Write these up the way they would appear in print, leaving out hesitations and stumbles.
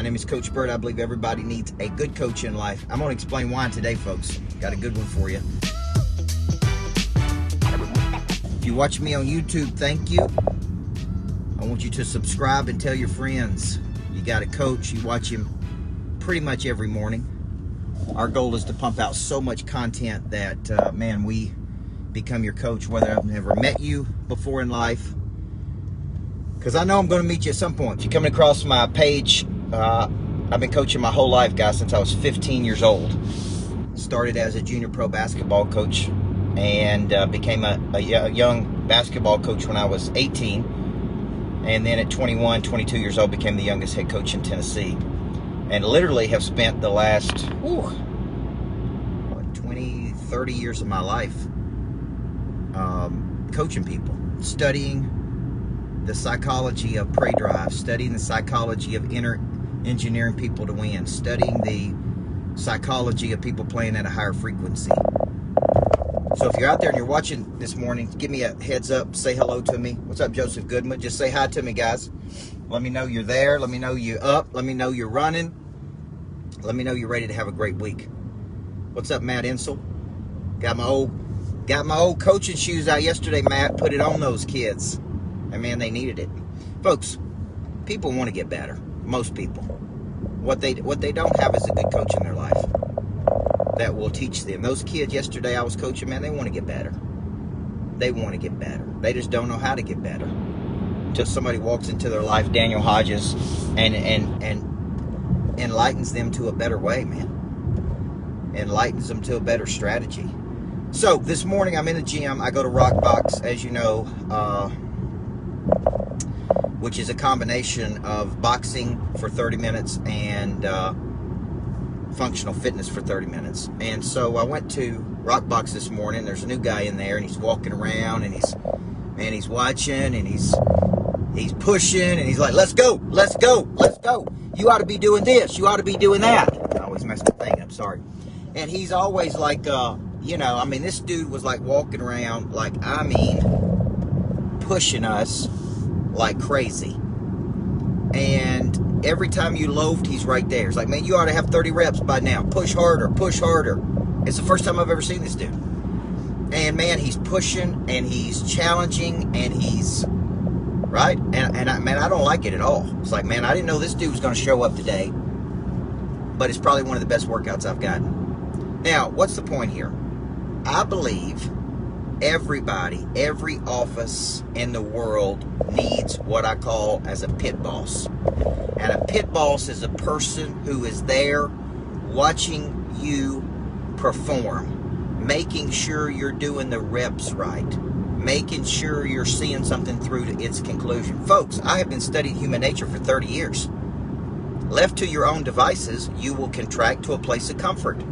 name is Coach Burt. I believe everybody needs a good coach in life. I'm going to explain why today, folks. Got a good one for you. If you watch me on YouTube, thank you. I want you to subscribe and tell your friends. You got a coach. You watch him pretty much every morning. Our goal is to pump out so much content that, we become your coach, whether I've never met you before in life. Because I know I'm going to meet you at some point. If you're coming across my page, I've been coaching my whole life, guys, since I was 15 years old. Started as a junior pro basketball coach and became a young basketball coach when I was 18. And then at 21, 22 years old, became the youngest head coach in Tennessee. And literally have spent the last 20, 30 years of my life coaching people, studying the psychology of prey drive, studying the psychology of engineering people to win, studying the psychology of people playing at a higher frequency. So if you're out there and you're watching this morning, give me a heads up, say hello to me. What's up, Joseph Goodman? Just say hi to me, guys. Let me know you're there. Let me know you're up. Let me know you're running. Let me know you're ready to have a great week. What's up, Matt Insel? Got my old coaching shoes out yesterday, Matt. Put it on those kids. And man, they needed it. Folks, people want to get better. Most people. What they don't have is a good coach in their life that will teach them. Those kids yesterday I was coaching, man, they want to get better. They want to get better. They just don't know how to get better. Until somebody walks into their life, Daniel Hodges, and enlightens them to a better way, man. Enlightens them to a better strategy. So this morning I'm in the gym. I go to Rockbox, as you know, which is a combination of boxing for 30 minutes and functional fitness for 30 minutes. And so I went to Rockbox this morning. There's a new guy in there, and he's walking around, and he's watching, and he's pushing, and he's like, let's go. You ought to be doing this. You ought to be doing that. I always mess my thing up, sorry. And he's always like, this dude was like walking around, pushing us like crazy. And every time you loafed, he's right there. It's like, man, you ought to have 30 reps by now. Push harder. It's the first time I've ever seen this dude. And man, he's pushing and he's challenging and he's right. And I don't like it at all. It's like, man, I didn't know this dude was going to show up today. But it's probably one of the best workouts I've gotten. Now, what's the point here? I believe everybody, every office in the world needs what I call as a pit boss. And a pit boss is a person who is there watching you perform, making sure you're doing the reps right, making sure you're seeing something through to its conclusion. Folks, I have been studying human nature for 30 years. Left to your own devices, you will contract to a place of comfort.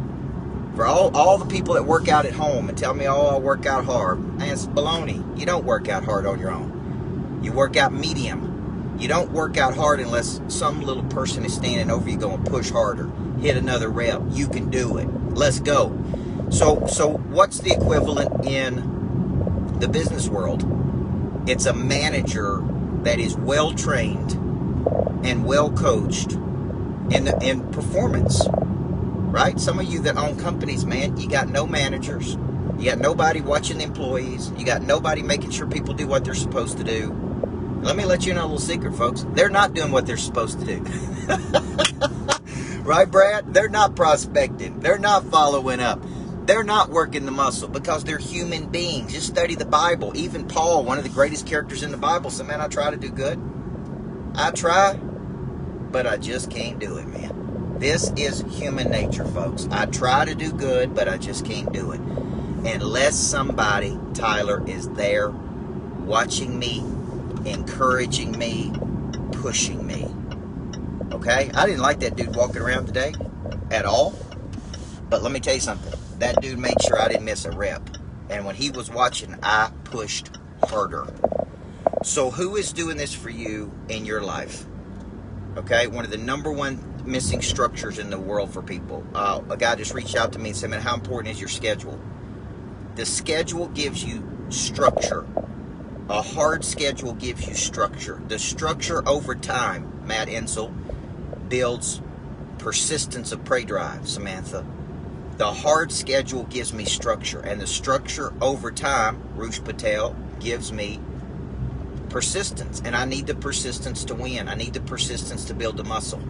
For all the people that work out at home and tell me, oh, I work out hard, and it's baloney. You don't work out hard on your own. You work out medium. You don't work out hard unless some little person is standing over you going, push harder, hit another rep. You can do it. Let's go. So what's the equivalent in the business world? It's a manager that is well trained and well coached in performance. Right? Some of you that own companies, man, you got no managers. You got nobody watching the employees. You got nobody making sure people do what they're supposed to do. Let me let you know a little secret, folks. They're not doing what they're supposed to do. Right, Brad? They're not prospecting. They're not following up. They're not working the muscle because they're human beings. Just study the Bible. Even Paul, one of the greatest characters in the Bible, said, man, I try to do good. I try, but I just can't do it, man. This is human nature, folks. I try to do good, but I just can't do it. Unless somebody, Tyler, is there watching me, encouraging me, pushing me. Okay? I didn't like that dude walking around today at all. But let me tell you something. That dude made sure I didn't miss a rep. And when he was watching, I pushed harder. So who is doing this for you in your life? Okay? One of the number one missing structures in the world for people. A guy just reached out to me and said, man, how important is your schedule? The schedule gives you structure. A hard schedule gives you structure. The structure over time, Matt Insel, builds persistence of prey drive, Samantha. The hard schedule gives me structure, and the structure over time, Roosh Patel, gives me persistence. And I need the persistence to win. I need the persistence to build the muscle.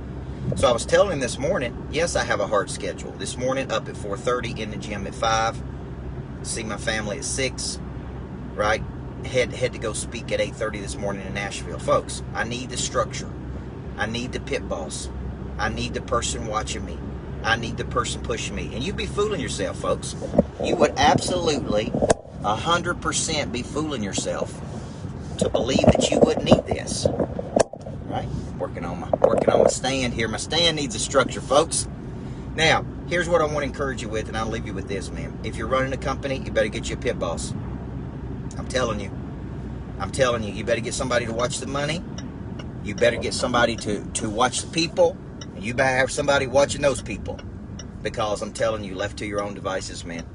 So I was telling him this morning, yes, I have a hard schedule. This morning, up at 4:30, in the gym at 5, see my family at 6, right? Had to go speak at 8:30 this morning in Nashville. Folks, I need the structure. I need the pit boss. I need the person watching me. I need the person pushing me. And you'd be fooling yourself, folks. You would absolutely 100% be fooling yourself to believe that you wouldn't need this. Right? Working on my stand here. My stand needs a structure, folks. Now, here's what I want to encourage you with, and I'll leave you with this, man. If you're running a company, you better get you a pit boss. I'm telling you, you better get somebody to watch the money. You better get somebody to watch the people. And you better have somebody watching those people. Because I'm telling you, left to your own devices, man,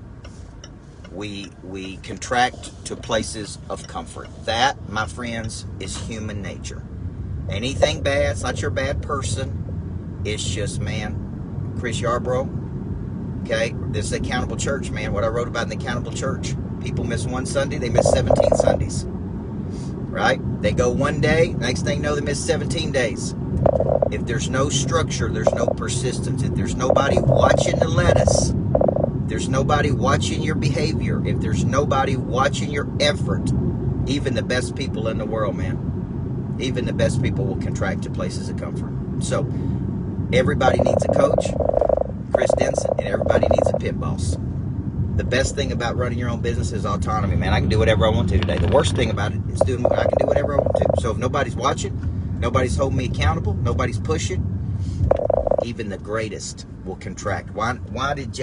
we contract to places of comfort. That, my friends, is human nature. Anything bad, it's not your bad person. It's just, man, Chris Yarbrough, okay? This is Accountable Church, man. What I wrote about in the Accountable Church. People miss one Sunday, they miss 17 Sundays. Right? They go one day, next thing you know, they miss 17 days. If there's no structure, there's no persistence. If there's nobody watching the lettuce, if there's nobody watching your behavior, if there's nobody watching your effort, even the best people in the world, man, even the best people will contract to places of comfort. So, everybody needs a coach, Chris Denson, and everybody needs a pit boss. The best thing about running your own business is autonomy, man. I can do whatever I want to today. The worst thing about it is I can do whatever I want to. So if nobody's watching, nobody's holding me accountable, nobody's pushing, even the greatest will contract. Why did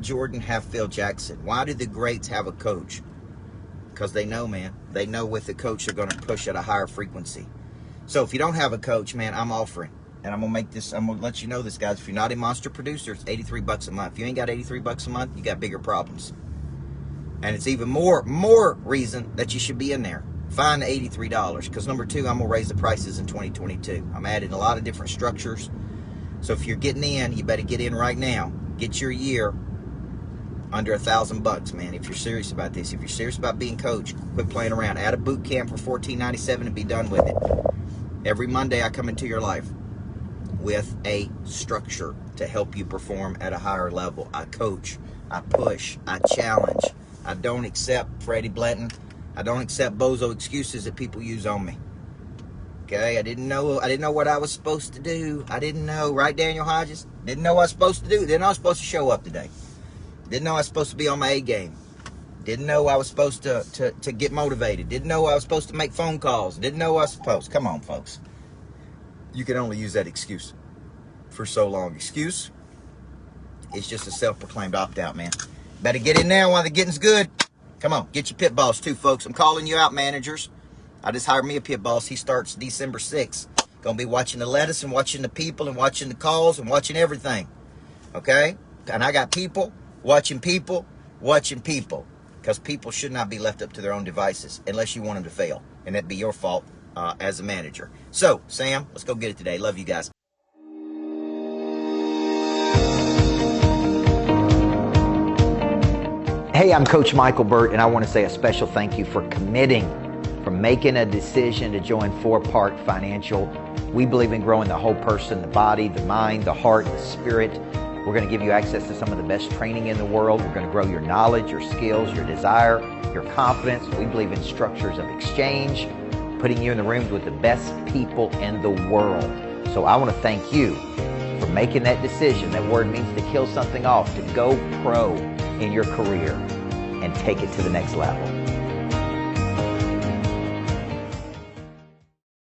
Jordan have Phil Jackson? Why did the greats have a coach? Because they know, man. They know with the coach they're going to push at a higher frequency. So if you don't have a coach, man, I'm offering. And I'm going to let you know this, guys. If you're not a monster producer, it's $83 a month. If you ain't got $83 a month, you got bigger problems. And it's even more reason that you should be in there. Find the $83. Because number two, I'm going to raise the prices in 2022. I'm adding a lot of different structures. So if you're getting in, you better get in right now. Get your year under $1,000, man. If you're serious about this. If you're serious about being coached, quit playing around. Add a boot camp for $14.97 and be done with it. Every Monday I come into your life with a structure to help you perform at a higher level. I coach, I push, I challenge. I don't accept Freddie Blanton. I don't accept bozo excuses that people use on me. Okay, I didn't know what I was supposed to do. I didn't know, right, Daniel Hodges? Didn't know what I was supposed to do. Didn't know I was supposed to show up today. Didn't know I was supposed to be on my A game. Didn't know I was supposed to get motivated. Didn't know I was supposed to make phone calls. Didn't know I was supposed. Come on, folks. You can only use that excuse for so long. Excuse is just a self-proclaimed opt-out, man. Better get in now while the getting's good. Come on, get your pit boss too, folks. I'm calling you out, managers. I just hired me a pit boss. He starts December 6th. Gonna be watching the lettuce and watching the people and watching the calls and watching everything. Okay? And I got people watching people watching people. Because people should not be left up to their own devices unless you want them to fail. And that'd be your fault as a manager. So, Sam, let's go get it today. Love you guys. Hey, I'm Coach Micheal Burt, and I want to say a special thank you for committing, for making a decision to join 4 Part Financial. We believe in growing the whole person, the body, the mind, the heart, the spirit. We're going to give you access to some of the best training in the world. We're going to grow your knowledge, your skills, your desire, your confidence. We believe in structures of exchange, putting you in the rooms with the best people in the world. So I want to thank you for making that decision. That word means to kill something off, to go pro in your career and take it to the next level.